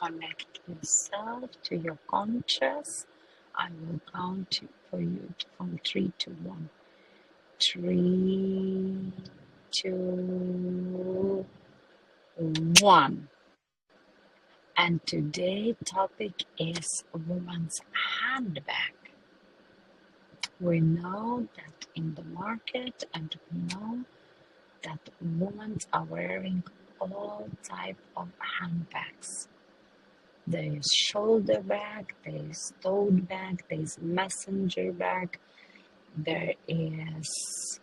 connect yourself to your conscious. I will count for you from 3 to 1. 3, 2, 1. And today topic is woman's handbag. We know that in the market, and we know that women are wearing all type of handbags. There is shoulder bag, there is tote bag, there is messenger bag, there is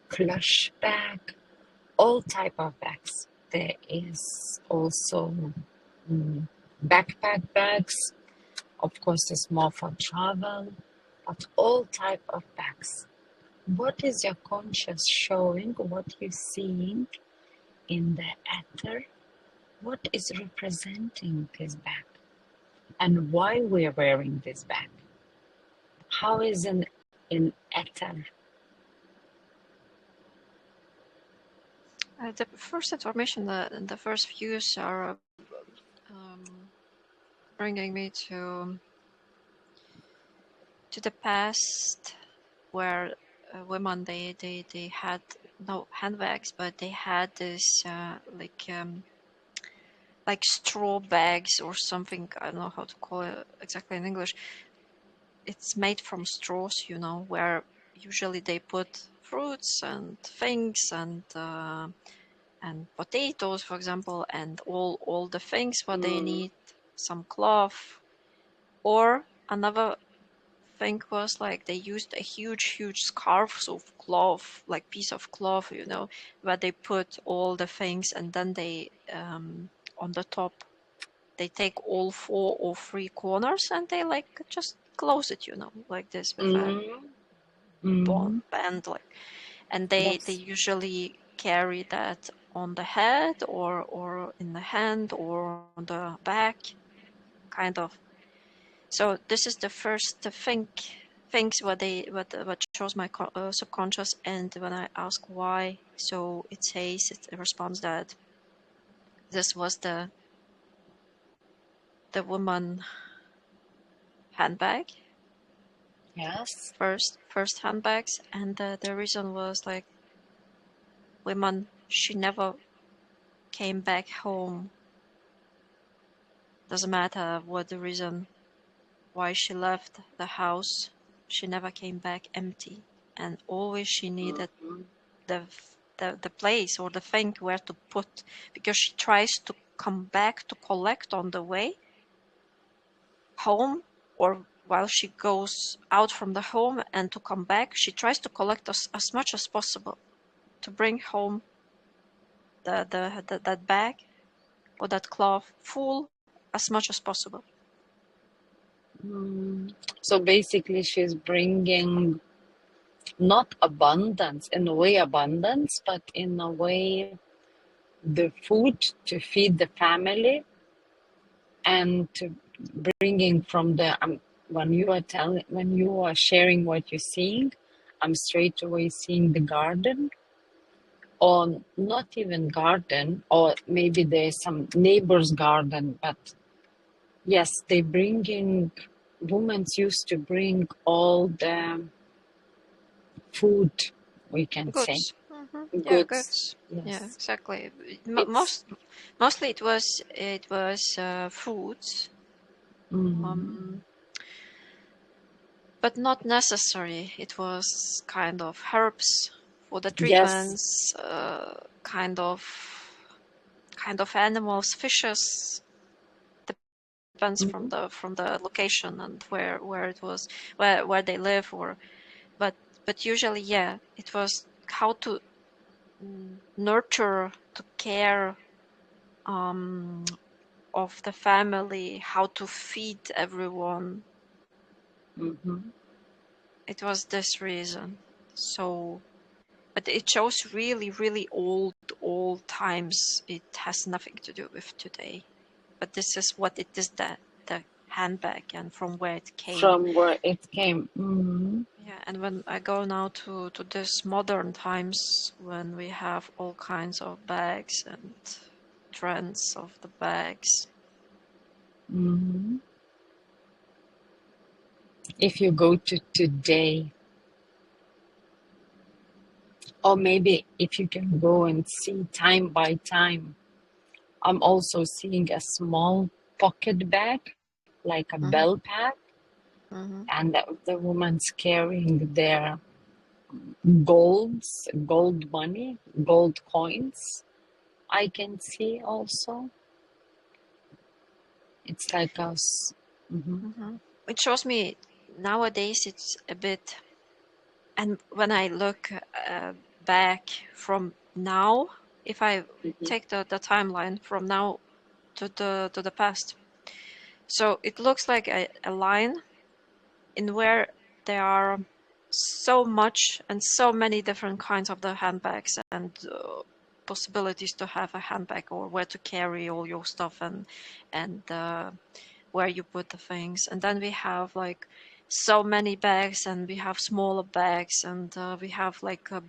clutch bag, all type of bags. There is also backpack bags. Of course, it's more for travel, but all type of bags. What is your conscious showing? What you're seeing in the ether? What is representing this bag? And why we're wearing this bag? How is it in ether? The first information, the first views are bringing me to the past, where women they had no handbags, but they had this like straw bags or something. I don't know how to call it exactly in English. It's made from straws, where usually they put fruits and things and potatoes, for example, and all the things what they need, some cloth. Or another thing was like they used a huge scarves of cloth, like piece of cloth, where they put all the things, and then they on the top they take all 4 or 3 corners and they like just close it, like this with a band, like, and they usually carry that on the head or in the hand or on the back, kind of. So this is the first things what shows my subconscious. And when I ask why, so it responds that this was the woman handbag. Yes. First handbags, and the reason was like women, she never came back home. Doesn't matter what the reason why she left the house, she never came back empty, and always she needed the place or the thing where to put, because she tries to come back to collect on the way home, or while she goes out from the home and to come back, she tries to collect as much as possible to bring home that bag or that cloth full as much as possible. So basically she's bringing not abundance, in a way abundance, but in a way the food to feed the family, and to bringing from the when you are sharing what you're seeing, I'm straight away seeing the garden, or not even garden, or maybe there's some neighbor's garden, but yes, they bringing, women used to bring all the food, we can say. Goods. Goods. Goods. Yes. Yeah, exactly. Mostly it was foods, but not necessary. It was kind of herbs for the treatments, kind of animals, fishes. Depends from the location and where it was, where they live, or but usually, yeah, it was how to nurture, to care of the family, how to feed everyone. It was this reason. So, but it shows really old times. It has nothing to do with today. But this is what it is, the handbag, and from where it came. From where it came. Yeah, and when I go now to this modern times, when we have all kinds of bags and trends of the bags, Hmm. If you go to today, or maybe if you can go and see time by time, I'm also seeing a small pocket bag, like a bell Mm-hmm. pack, Mm-hmm. and the woman's carrying their gold money, gold coins. I can see also. It's like us. Hmm. Mm-hmm. It shows me nowadays it's a bit, and when I look back from now, if I Hmm. take the timeline from now to the past, so it looks like a line in where there are so much and so many different kinds of the handbags and possibilities to have a handbag or where to carry all your stuff and where you put the things. And then we have like so many bags, and we have smaller bags, and we have like a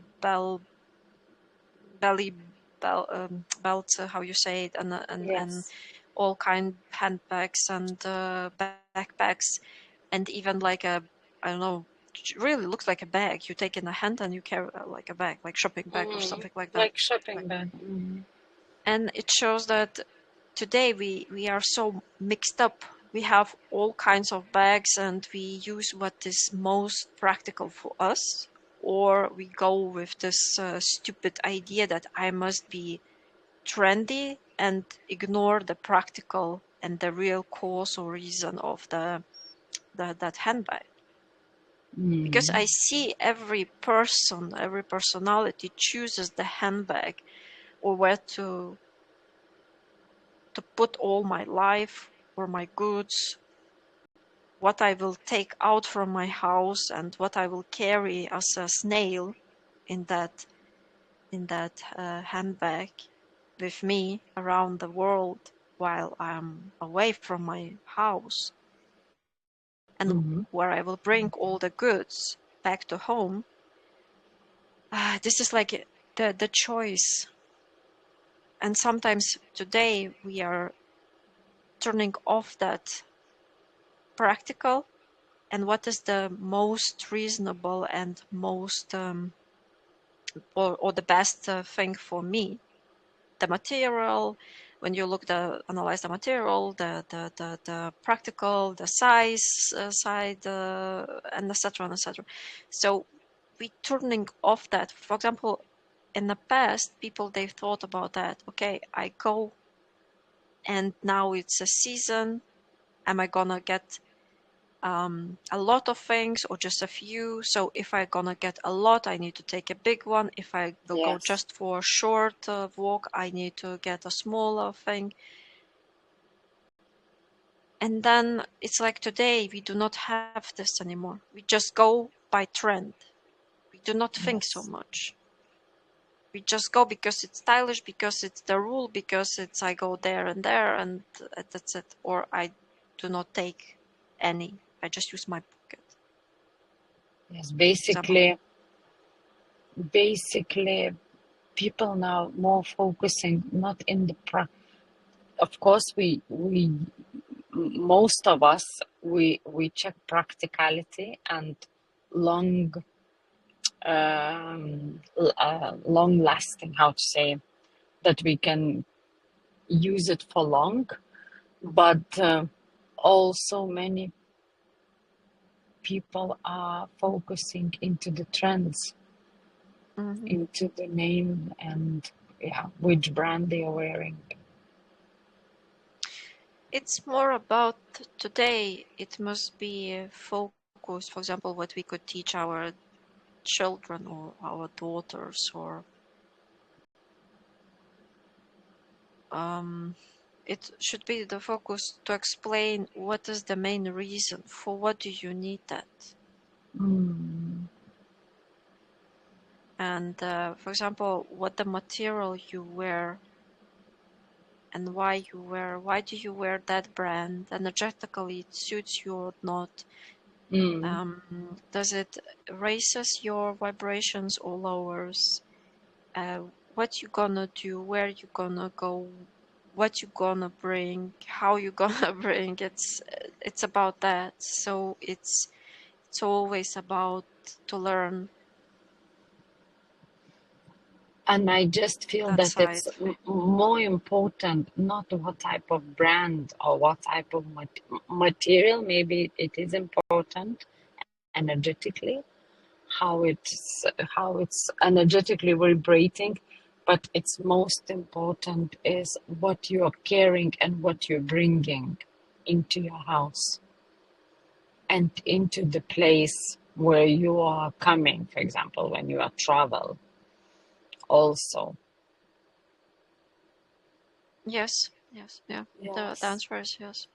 belly belt, how you say it, and Yes. all kind handbags and backpacks, and even like a, I don't know, really looks like a bag you take in a hand and you carry like a bag, like shopping bag or Mm. something like that. Like shopping Like, bag. Hmm. and it shows that today we are so mixed up. We have all kinds of bags and we use what is most practical for us, or we go with this stupid idea that I must be trendy and ignore the practical and the real cause or reason of that handbag. Because Mm. I see every person, every personality chooses the handbag or where to put all my life or my goods, what I will take out from my house and what I will carry as a snail in that handbag with me around the world while I'm away from my house, and Hmm. where I will bring all the goods back to home. This is like the choice. And sometimes today we are turning off that practical and what is the most reasonable and most or the best thing for me. The material, when you look the analyze the material, the practical, the size side, and etc and etc. So we turning off that. For example, in the past, people they thought about that. Okay, I go and now it's a season. Am I gonna get a lot of things or just a few? So if I'm gonna get a lot, I need to take a big one. If I will go Yes. just for a short walk, I need to get a smaller thing. And then it's like today we do not have this anymore. We just go by trend. We do not think so Yes. much. We just go because it's stylish, because it's the rule, because it's I go there, and that's it. Or I do not take any. I just use my pocket. Yes. For example. Basically, people now more focusing not in the of course we most of us we check practicality and long long lasting, how to say, that we can use it for long, but also many people are focusing into the trends, Mhm. into the name, and yeah, which brand they are wearing. It's more about today. It must be focused. For example, what we could teach our children or our daughters, or um, it should be the focus to explain what is the main reason for what do you need that. Mm. And for example, what the material you wear and why you wear. Why do you wear that brand? Energetically, it suits you or not? Mm. Does it raises your vibrations or lowers? Uh, what you gonna do? Where you gonna go? what you gonna bring, how you gonna bring. It's about that. So it's always about to learn And I just feel that that side. it's more important not what type of brand or what type of material. Maybe it is important energetically, how it's energetically vibrating, but it's most important is what you are carrying and what you're bringing into your house and into the place where you are coming, for example, when you are travel also. Yes, yes, yeah. The Yes. answer is yes.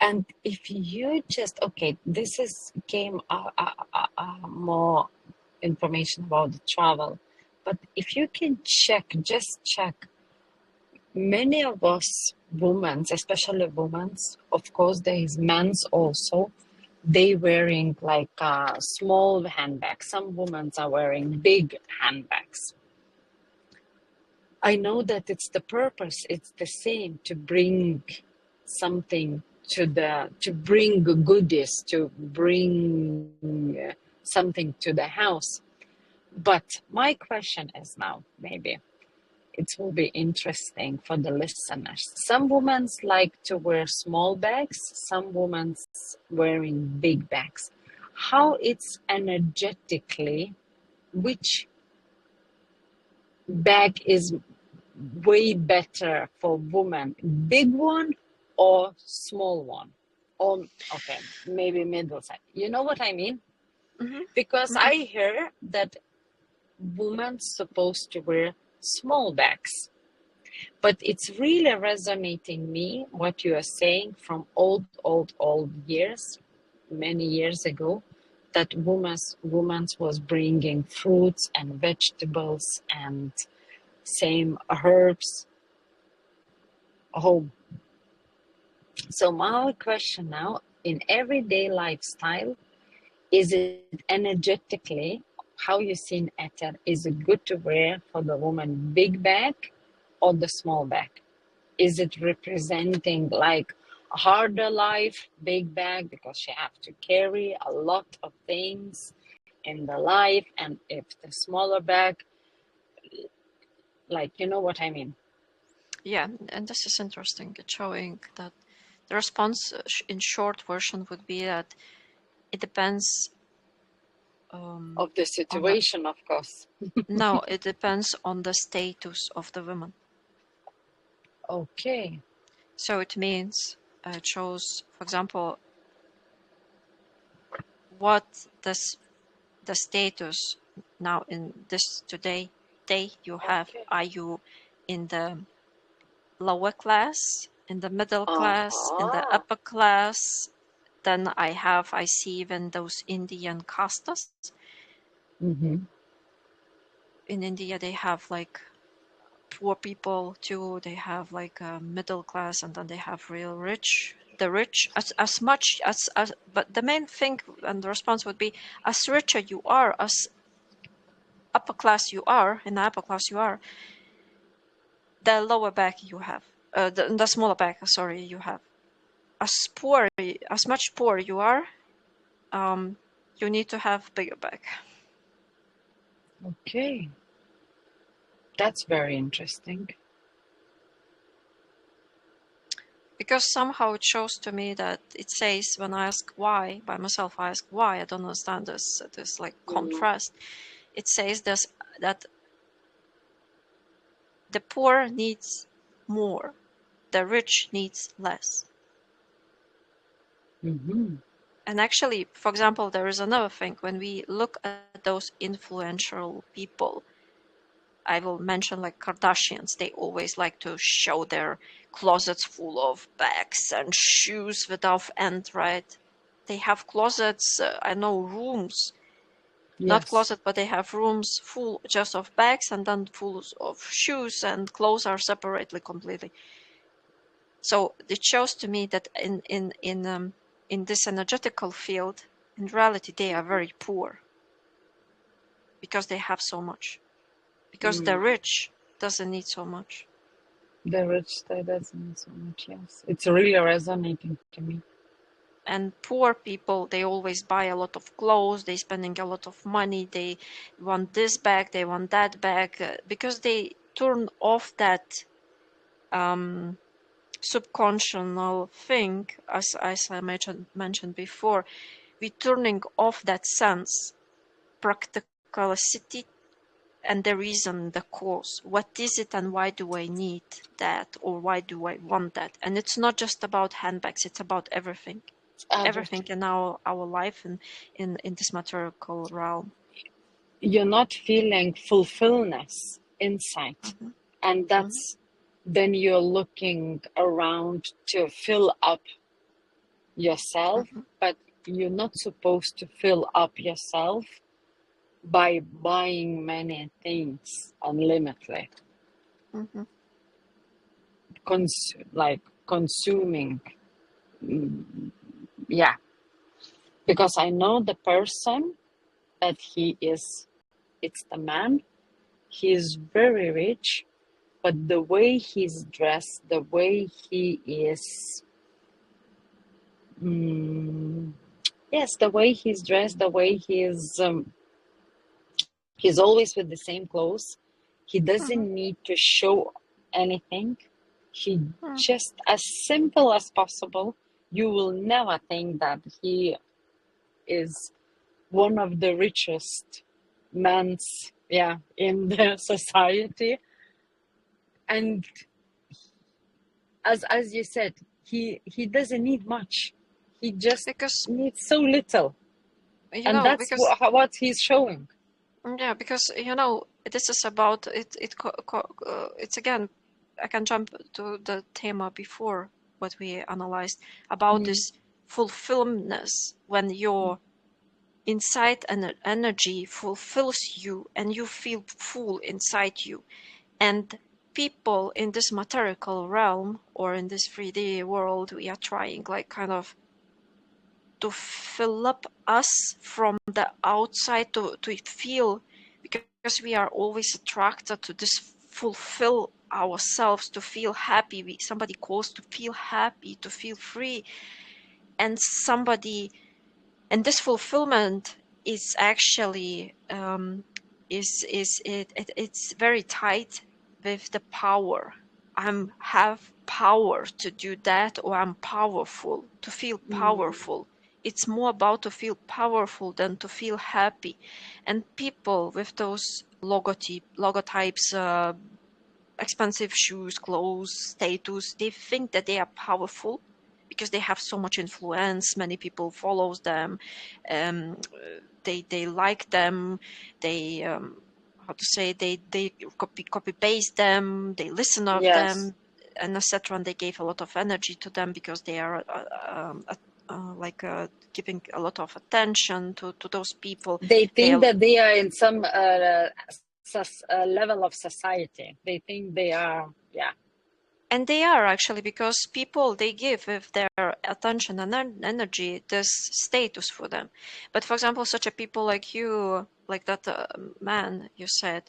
And if you just, okay, this is came more information about the travel, but if you can check, just check, many of us women, especially women, of course, there is men's also, they wearing like small handbags. Some women are wearing big handbags. I know that it's the purpose, it's the same to bring something to bring goodies, to bring something to the house. But my question is now, maybe it will be interesting for the listeners. Some women like to wear small bags, some women wearing big bags. How it's energetically, which bag is way better for women, big one or small one, or okay, maybe middle size, you know what I mean? Hmm. Because Hmm. I hear that women supposed to wear small bags, but it's really resonating me what you are saying from old years, many years ago, that women was bringing fruits and vegetables and same herbs home. So my question now, in everyday lifestyle, is it energetically, how you seen Ether, is it good to wear for the woman big bag or the small bag? Is it representing like a harder life, big bag, because she have to carry a lot of things in the life, and if the smaller bag, like, you know what I mean? Yeah, and this is interesting. It's showing that the response in short version would be that it depends Of the on the situation, of course. no, it depends on the status of the woman. Okay. So it means it shows, for example, what does the status now in this today day you have. Okay. Are you in the lower class, in the middle class, in the Uh-huh. upper class? Then I see even those Indian castas. Mm-hmm. In India, they have like poor people too. They have like a middle class, and then they have real rich. The rich, as much as, but the main thing and the response would be, as richer you are, as upper class you are, in the upper class you are, the lower back you have, the smaller back, sorry, you have. As poor, as much poor you are, you need to have bigger back. Okay. That's very interesting. Because somehow it shows to me that it says when I ask why by myself, I ask why. I don't understand this like Mm-hmm. contrast. It says this that the poor needs more, the rich needs less. Mm-hmm. And actually, for example, there is another thing. When we look at those influential people, I will mention like Kardashians. They always like to show their closets full of bags and shoes without end, right? They have closets, I know rooms, not Yes. closet, but they have rooms full just of bags and then full of shoes, and clothes are separately completely. So it shows to me that in this energetical field, in reality, they are very poor because they have so much. Because the Mm. rich doesn't need so much. The rich stay doesn't need so much, yes. It's really resonating to me. And poor people, they always buy a lot of clothes, they spending a lot of money, they want this bag, they want that bag, because they turn off that subconscious thing, as I mentioned before. We turning off that sense, practicality, and the reason, the cause. What is it and why do I need that, or why do I want that? And it's not just about handbags, it's about everything. Everything Everything. in our life and in this material realm. You're not feeling fulfillness inside. Hmm. And Hmm. that's then you're looking around to fill up yourself, Hmm. but you're not supposed to fill up yourself by buying many things unlimitedly, Hmm. like consuming. Yeah, because I know the person that he is, it's the man, he is very rich, but the way he's dressed, the way he is, mm, yes, the way he's dressed, the way he's always with the same clothes. He Hmm. doesn't need to show anything. He Hmm. just as simple as possible. You will never think that he is one of the richest men's, yeah, in the society. And as you said, he doesn't need much. He just Because needs so little, you and know that's because what he's showing. yeah, because this is about it. It's again, I can jump to the thema before what we analyzed about Mm, this fulfillmentness, when your inside energy fulfills you and you feel full inside you. And people in this material realm, or in this 3D world, we are trying like kind of to fill up us from the outside, to feel, because we are always attracted to this fulfill ourselves, to feel happy. Somebody calls to feel happy, to feel free, and somebody, and this fulfillment is actually it's very tight with the power. I'm have power to do that, or I'm powerful, to feel mm, powerful. It's more about to feel powerful than to feel happy. And people with those logotypes, expensive shoes, clothes, status, they think that they are powerful because they have so much influence. Many people follows them. Um, they like them. They how to say, they copy paste them. They listen of yes. them, and etc. And they gave a lot of energy to them because they are like giving a lot of attention to those people. They They think are, that they are in some level of society. They think they are, yeah. and they are actually, because people, they give with their attention and energy this status for them. But for example, such a people like you, like that man you said,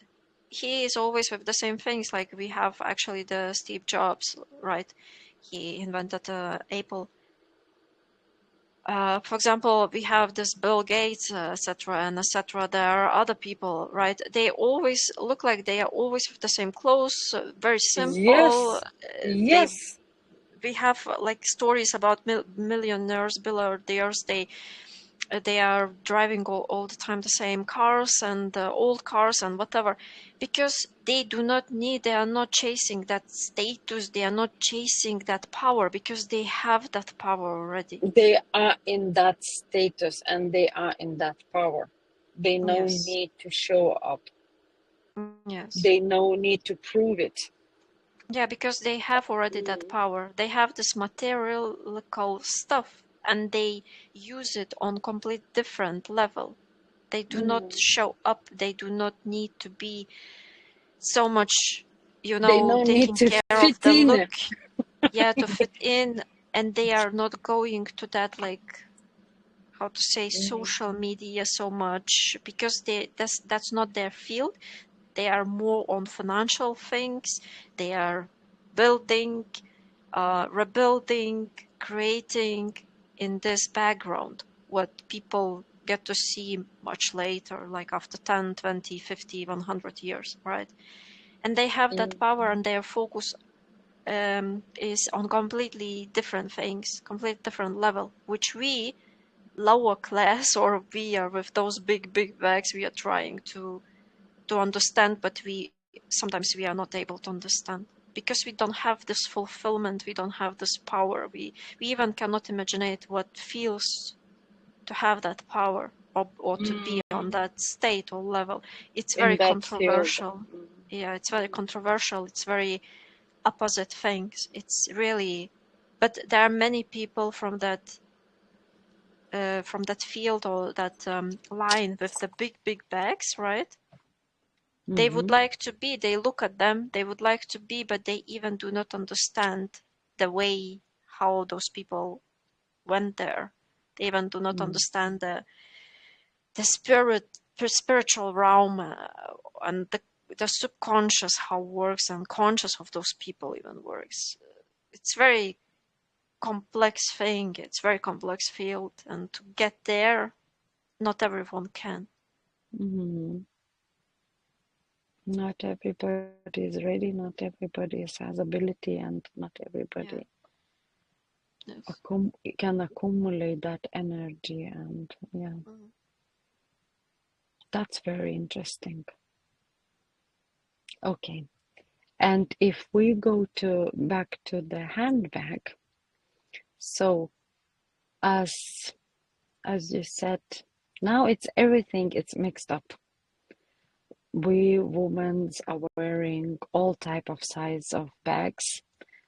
he is always with the same things. Like we have actually the Steve Jobs, right? He invented Apple. For example, we have this Bill Gates, etc., and etc. There are other people, right? They always look like they are always with the same clothes, very simple. Yes, They yes. We have like stories about millionaires, billionaires. They are driving all the time the same cars, and old cars and whatever, because they do not need. They are not chasing that status. They are not chasing that power because they have that power already. They are in that status and they are in that power. They no Yes. need to show up. Yes. They no need to prove it. Yeah, because they have already that power. They have this material stuff, and they use it on complete different level. They do not Mm. show up. They do not need to be so much, They no need taking to care of fit the in. look, yeah, to fit in. And they are not going to that, like, how to say, social media so much, because that's not their field. They are more on financial things. They are building, rebuilding, creating in this background, what people get to see much later, like after 10, 20, 50, 100 years, right? And they have that Mm. power, and their focus is on completely different things, completely different level, which we, lower class, or we are with those big bags, we are trying to understand, but we sometimes we are not able to understand because we don't have this fulfillment, we don't have this power, we even cannot imagine it what feels to have that power, or to be on Mm. that state or level. It's very In that field. controversial. Mm. Yeah, it's very controversial, it's very opposite things. It's really, but there are many people from that field or that line with the big bags, right? They would Mm-hmm. like to be, they look at them, they would like to be, but they even do not understand the way how those people went there. They even do not Mm. understand the spiritual realm, and the subconscious how works, and conscious of those people even works. It's very complex thing. It's very complex field, and to get there, not everyone can. Mm. Not everybody is ready, not everybody has ability, and not everybody Yeah. Yes. can accumulate that energy. And yeah, Mm. that's very interesting. Okay. And if we go to back to the handbag, so as as you said, now it's everything, it's mixed up. We women are wearing all type of size of bags.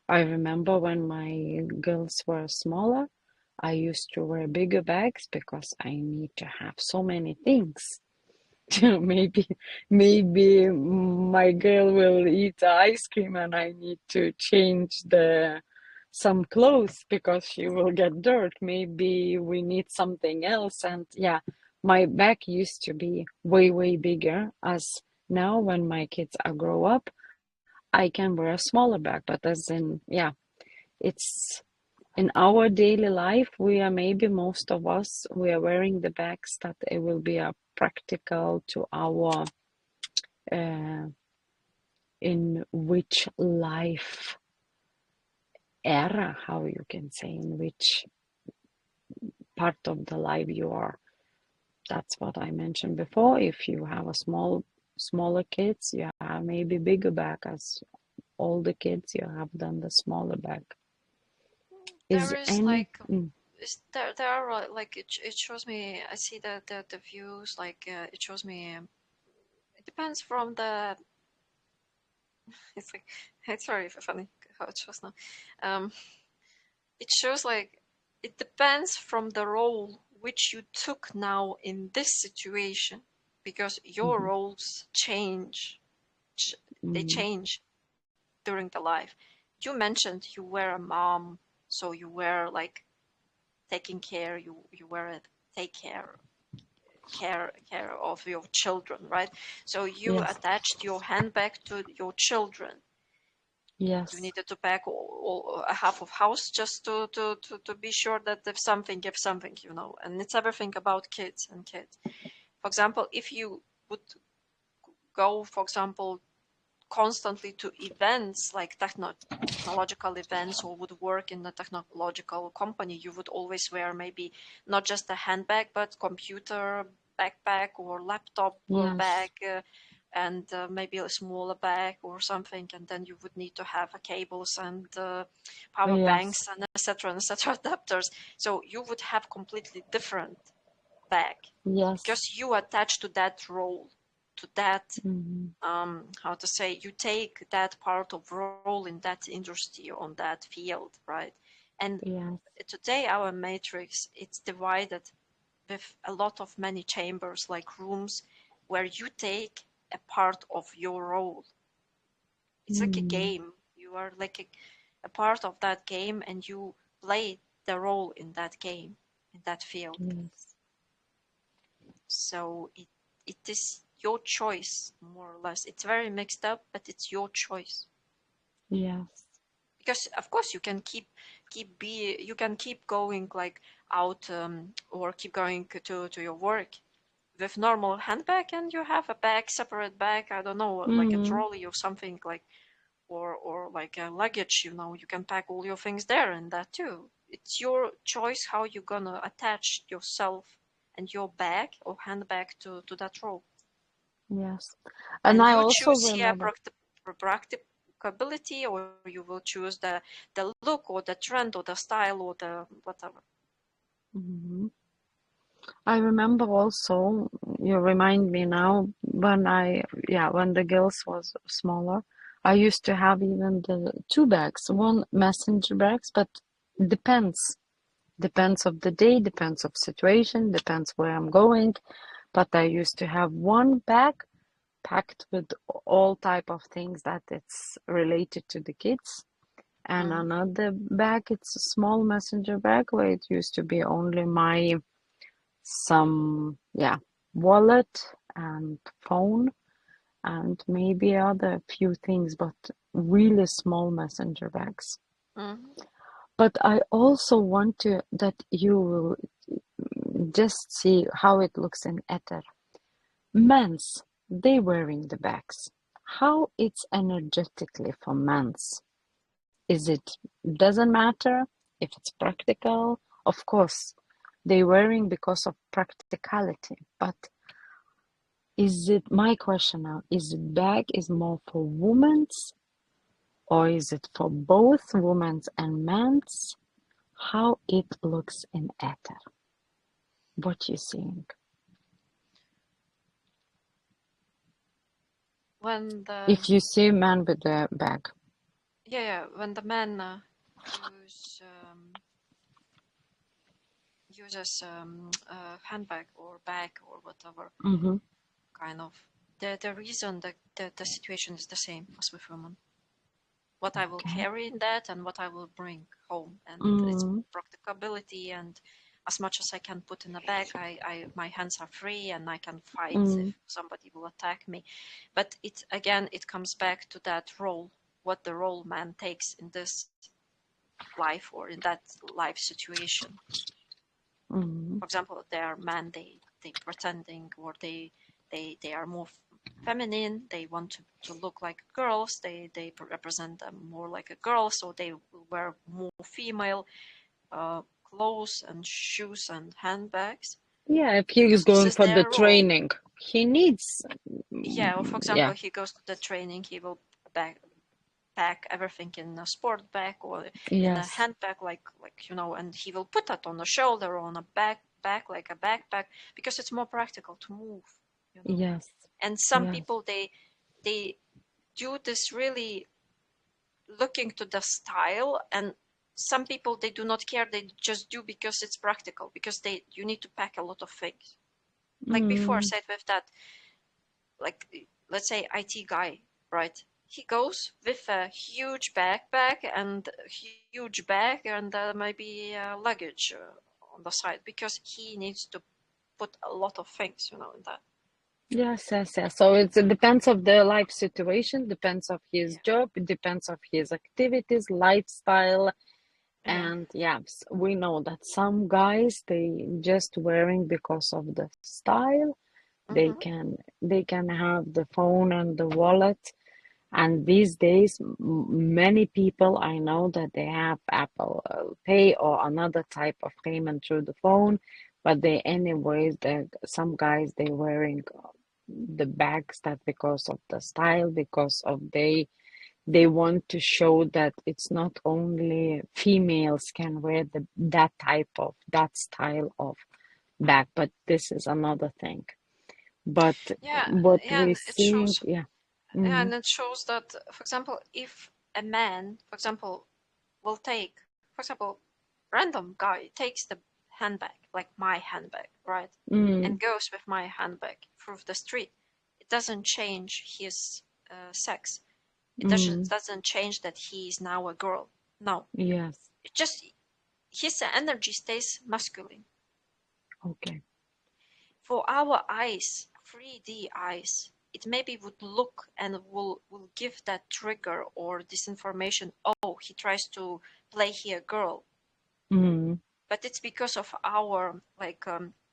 I remember when my girls were smaller, I used to wear bigger bags because I need to have so many things. Maybe, maybe my girl will eat ice cream and I need to change the some clothes because she will get dirt. Maybe we need something else. And yeah, my bag used to be way bigger. As now, when my kids are grow up, I can wear a smaller bag. But as in, yeah, it's in our daily life, we are maybe most of us, we are wearing the bags that it will be a practical to our uh, in which life era, how you can say, in which part of the life you are. That's what I mentioned before. If you have a smaller kids, you have maybe bigger bag. As older kids, you have then the smaller bag. Is There is any like, there are like it shows me. I see the views, like it shows me. It depends from the. It's like it's very funny how it shows now. Um, it shows like it depends from the role which you took now in this situation, because your Mhm, roles ch- they mm, change during the life. You mentioned you were a mom, so you were like taking care. You were take care of your children, right? So you yes, attached your handbag to your children. You yes, needed to pack a half of house just to be sure that if something, and it's everything about kids and kids. For example, if you would go, for example, constantly to events like technological events, or would work in a technological company, you would always wear maybe not just a handbag, but computer backpack or laptop yes, bag, and maybe a smaller bag or something, and then you would need to have cables and power banks yes, and etc adapters. So you would have completely different bag, yes, because you attach to that role, to that, mhm, how to say, you take that part of role in that industry, on that field, right? And yes, today our matrix, it's divided with a lot of many chambers, like rooms, where you take a part of your role. It's like a mm, game. You are like a part of that game, and you play the role in that game, in that field. yes, So it is your choice, more or less. It's very mixed up, but it's your choice. yes. because of course you can keep going like out or keep going to your work with normal handbag, and you have a bag, separate bag, I don't know, like a Mm, trolley or something, like or like a luggage, you know, you can pack all your things there and that too. It's your choice how you're gonna attach yourself and your bag or handbag to that role. yes. And And I you also choose here remember. practicability, or you will choose the look or the trend or the style or the whatever. Mhm. I remember also, you remind me now, when when the girls was smaller, I used to have even the two bags, one messenger bags, but depends. Depends of the day, depends of situation, depends where I'm going. But I used to have one bag packed with all type of things that it's related to the kids, and Mm, another bag, it's a small messenger bag where it used to be only my some wallet and phone and maybe other few things, but really small messenger bags. mm, But I also want to that you will just see how it looks in Ether. Men's, they wearing the bags. How it's energetically for men's. Is it doesn't matter if it's practical? Of course, they wearing because of practicality, but is it my question now? Is it bag is more for women's or is it for both women's and men's? How it looks in ether? What you think? when the If you see a man with a bag, when the man use uses handbag or bag or whatever mm-hmm, kind of, the reason that the situation is the same as with women. What I will okay, carry in that and what I will bring home, and it's mm, practicability. And as much as I can put in a bag, I my hands are free and I can fight if mm, somebody will attack me. But it again, it comes back to that role, what the role man takes in this life or in that life situation. mm, For example, they are men, they pretending, or they are more feminine, they want to look like girls, they represent them more like a girl, so they will wear more female clothes and shoes and handbags yeah. If he is because this going is for the their role. training, he needs, Yeah, or for yeah, example, he goes to the training, he will pack everything in a sport bag or in a yes, handbag, like you know, and he will put that on the shoulder or on a backpack, like a backpack, because it's more practical to move, you know. yes, And some yes, people they do this really looking to the style, and some people they do not care, they just do because it's practical, because they you need to pack a lot of things. Like before I mm, said with that, like let's say IT guy, right? He goes with a huge backpack and a huge bag and maybe luggage on the side, because he needs to put a lot of things, you know, in that. yes, yes, yes. So it depends of the life situation, depends of his Yeah, job, it depends of his activities, lifestyle. yeah. And yes, we know that some guys they just wearing because of the style. They Mm-hmm. can they can have the phone and the wallet. And these days, many people I know that they have Apple Pay or another type of payment through the phone, but they anyways, some guys they wearing the bags that because of the style, because of they want to show that it's not only females can wear that type of that style of bag, but this is another thing. But Yeah, what yeah, we and it seeing, shows, yeah, yeah, mm, and it shows that, for example, if a man, for example, will take, for example, random guy takes the handbag, like my handbag, right, mm, and goes with my handbag through the street, it doesn't change his sex. It mm, doesn't change that he is now a girl. No, yes, it just his energy stays masculine. okay, For our eyes, 3D eyes, it maybe would look and will give that trigger or this information. Oh, he tries to play here girl, Mm. but it's because of our like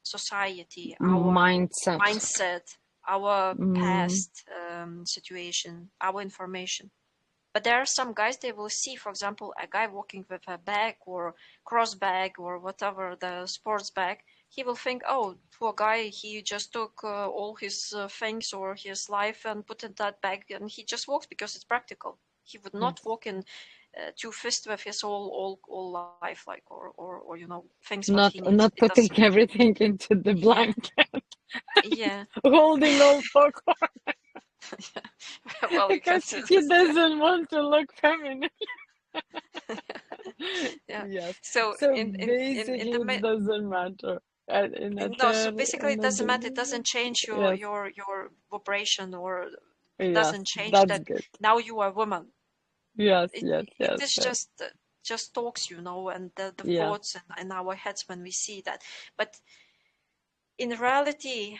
society, our Mindset. mindset, our Mm. past situation, our information. But there are some guys they will see, for example, a guy walking with a bag or cross bag or whatever the sports bag. He will think, oh, poor guy, he just took all his things or his life and put in that bag, and he just walks because it's practical. He would not Yes. walk in two fists with his all life, like or things what he Not needs. It not doesn't. putting everything into the Yeah, blanket, yeah. holding all four Well, you can because say he this. Yeah, doesn't want to look feminine. yeah. Yes. So So in basically, the it doesn't matter. no, so basically it In a doesn't matter. It doesn't change your yes, your vibration, or it yes, doesn't change that's that good. now you are a woman. Yes, It yes, it yes, is yes, just talks, and the yes. thoughts in our heads when we see that. But in reality,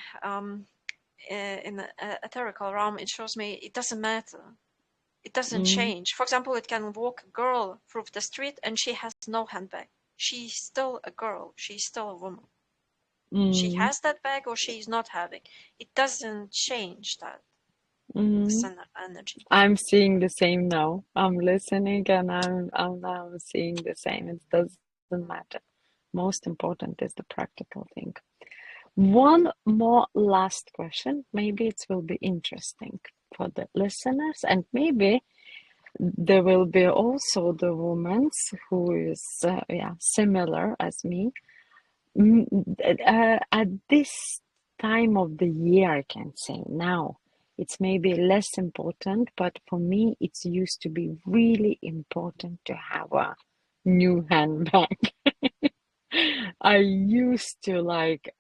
in the etherical realm, it shows me it doesn't matter. It doesn't Mm, change. For example, it can walk a girl through the street and she has no handbag. She's still a girl. She's still a woman. She mm, has that bag or she's not having. It doesn't change that this mm. energy. I'm seeing the same now. I'm listening and I'm now seeing the same. It doesn't matter. Most important is the practical thing. One more last question. Maybe it will be interesting for the listeners, and maybe there will be also the woman who is yeah, similar as me. At this time of the year, I can say now, it's maybe less important, but for me, it's used to be really important to have a new handbag. I used to like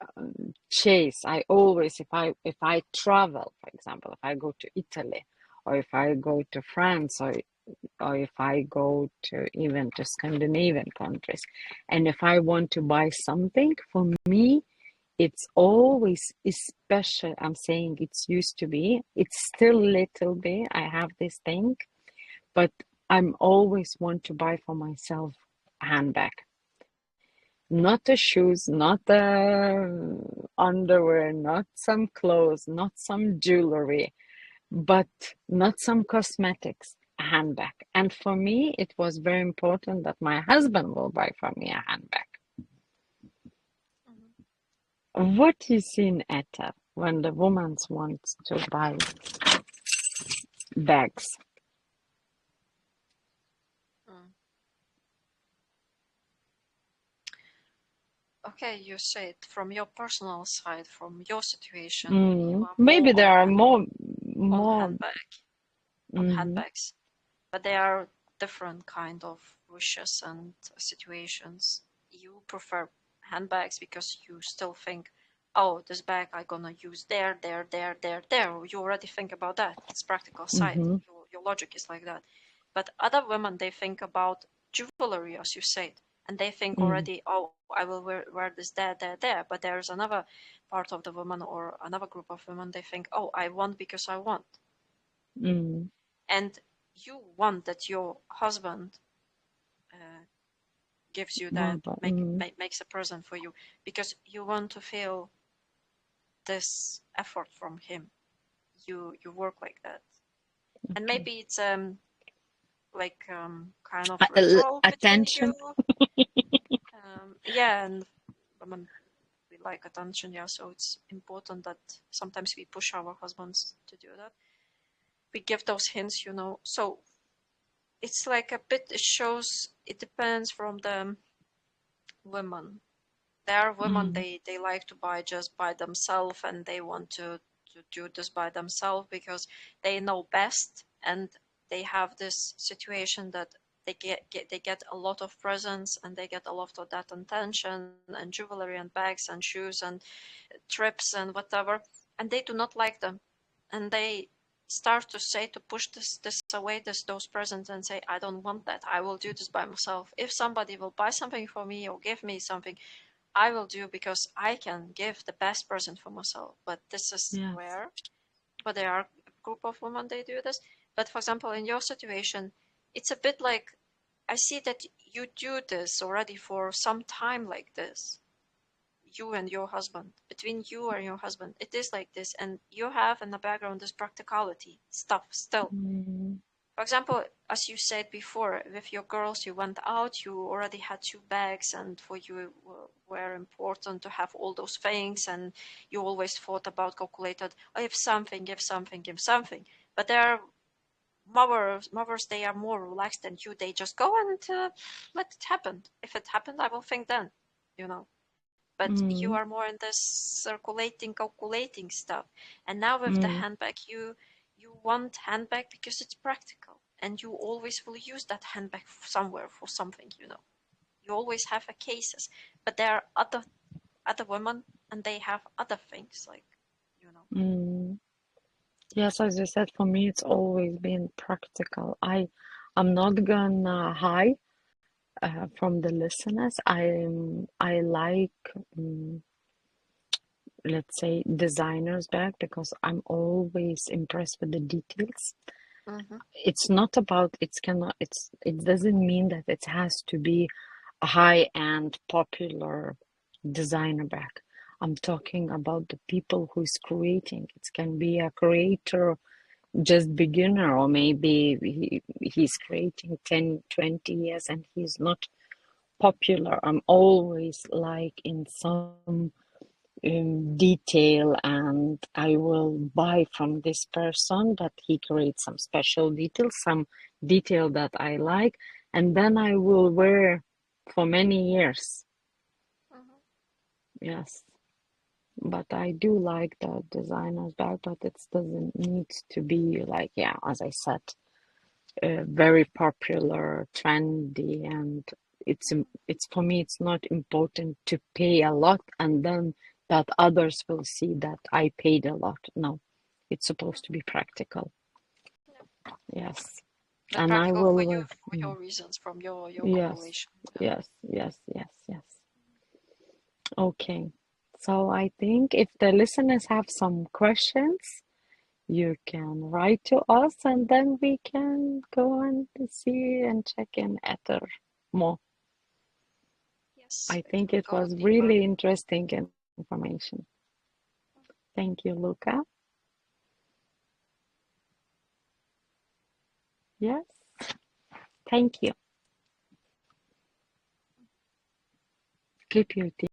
chase. I always, if I travel, for example, if I go to Italy, or if I go to France, or if I go to even to Scandinavian countries, and if I want to buy something, for me, it's always, especially, I'm saying it's used to be, it's still little bit, I have this thing, but I'm always want to buy for myself a handbag. Not the shoes, not the underwear, not some clothes, not some jewelry, but not some cosmetics, a handbag. And for me, it was very important that my husband will buy for me a handbag. Mhm. What you see in Ether when the woman wants to buy bags? Mm. Okay, you said from your personal side, from your situation, you are Maybe more there are on more. Hmm. handbags, but they are different kind of wishes and situations. You prefer handbags because you still think, oh, this bag I gonna use there. You already think about that. It's practical side. Hmm. Your logic is like that. But other women, they think about jewelry, as you said, and they think Mm, already, oh, I will wear this there. But there's another part of the woman or another group of women, they think, oh, I want because I want. mm. And you want that your husband uh, gives you What that, about? makes a present for you, because you want to feel this effort from him. You work like that, and Okay. maybe it's like kind of ritual between you. Attention. Yeah, and women, we like attention. Yeah, so it's important that sometimes we push our husbands to do that. We give those hints, So it's like a bit. It shows. It depends from the women. There are women, Mm, they like to buy just by themselves, and they want to do this by themselves because they know best, and they have this situation that they get a lot of presents, and they get a lot of that attention and jewelry and bags and shoes and trips and whatever, and they do not like them, and they start to say, to push this away, those presents, and say, I don't want that, I will do this by myself. If somebody will buy something for me or give me something, I will do because I can give the best present for myself. But this is yes. rare. but there are a group of women they do this. But for example, in your situation, it's a bit like I see that you do this already for some time like this. You and your husband, between you and your husband, it is like this, and you have in the background this practicality stuff still. Mm, For example, as you said before, with your girls, you went out, you already had two bags, and for you were important to have all those things, and you always thought about calculated, oh, if something, if something, if something. But there are mothers, they are more relaxed than you. They just go and let it happen. If it happened, I will think then, you know. But you mm, are more in this circulating, calculating stuff. And now with the mm, handbag, you want handbag because it's practical, and you always will use that handbag somewhere for something, you know. You always have a cases, but there are other women, and they have other things like, you know. mm. Yes, as you said, for me, it's always been practical. I'm not gonna hide from the listeners. I like, mm, let's say, designers bag because I'm always impressed with the details. Mm-hmm. It's not about it's cannot it's it doesn't mean that it has to be a high-end popular designer bag. I'm talking about the people who is creating. It can be a creator, just beginner, or maybe he's creating 10, 20 years and he's not popular. I'm always like in some detail, and I will buy from this person that he creates some special details, some detail that I like, and then I will wear for many years. Mm-hmm. Yes, but I do like the designer's bag, but it doesn't need to be like, yeah, as I said, very popular, trendy, and it's for me, it's not important to pay a lot and then that others will see that I paid a lot. No, it's supposed to be practical. Yeah. Yes, But and I practical for will you, wear. for your reasons, from your Yes, calculation. Yeah. yes, yes, yes, yes. Okay, so I think if the listeners have some questions, you can write to us and then we can go and see and check in at more. Yes, I we think can it go was deeper. really interesting information. Thank you, Luca. Yes, thank you. Keep your